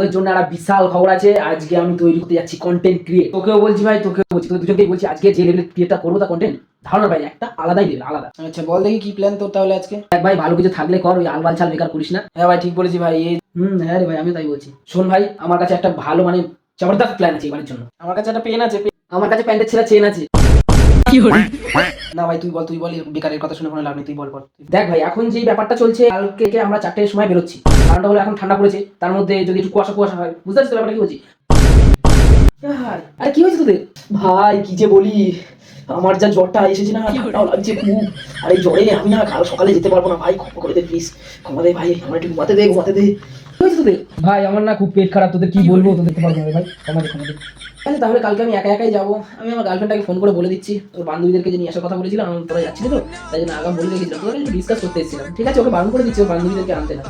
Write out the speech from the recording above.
তোদের জন্য একটা বিশাল খবর আছে। আজকে আমি তৈরি করতে যাচ্ছি কন্টেন্ট ক্রিয়েট। তোকেও বলছি ভাই, তোকেও বলছি, তোদের দুজনকেই বলছি, আজকে যে লেভেলের ক্রিয়েটটা করবো তা কন্টেন্ট ধারণার বাইরে, একটা আলাদাই লেভেল, আলাদা। আচ্ছা বল দেখি কি প্ল্যান তোর তাহলে আজকে। দেখ ভাই, ভালো কিছু থাকলে কর, ওই আলবাল ছাল বেকার করিস না। হ্যাঁ ভাই ঠিক বলেছি ভাই। এই হ্যাঁ রে ভাই, আমি তাই বলছি। শোন ভাই, আমার কাছে একটা ভালো মানে জবরদস্ত প্ল্যান আছে এবারের জন্য। আমার কাছে একটা পেন আছে। আমার কাছে প্যান্টের ছেঁড়া চেন আছে। না ভাই তুই বল বেকারের কথা শুনে কোনো লাভ নেই, তুই বল। দেখ ভাই, এখন যেই ব্যাপারটা চলছে, কালকে আমরা 4টের সময় বেরোচ্ছি। কারণটা হলো এখন ঠান্ডা পড়েছে, তার মধ্যে যদি একটু কুয়াশা কুয়াশা হয়, বুঝতে পারছিস তো ব্যাপারটা কি বলছি? আরে কি হয়েছে তোদের? ভাই কি যে বলি, আমার যা জ্বরটা এসেছে না, ঠান্ডাও লাগছে খুব। আর এই জ্বরে আমি না কাল সকালে যেতে পারবো না ভাই, ক্ষমা করে দে প্লিজ, ক্ষমা দে ভাই, আমার একটু ঘুমাতে দে। কি হয়েছে তোদের? ভাই আমার না খুব পেট খারাপ, তোদের কি বলবো, তোদের তো পারবো না ভাই, ক্ষমা দে। আচ্ছা তাহলে কালকে আমি একা একাই যাবো। আমি আমার গার্লফ্রেন্ডটাকে ফোন করে বলে দিচ্ছি, তোর বান্ধবীদেরকে যে নিয়ে আসার কথা বলেছিলাম, তোরা যাচ্ছিলি তো, তাই জন্য আগাম বলে রেখেছিলাম, তোরা একটু ডিসকাস করতে এসেছিলাম। ঠিক আছে, ওকে বারণ করে দিচ্ছি ওর বান্ধবীদেরকে আনতে না।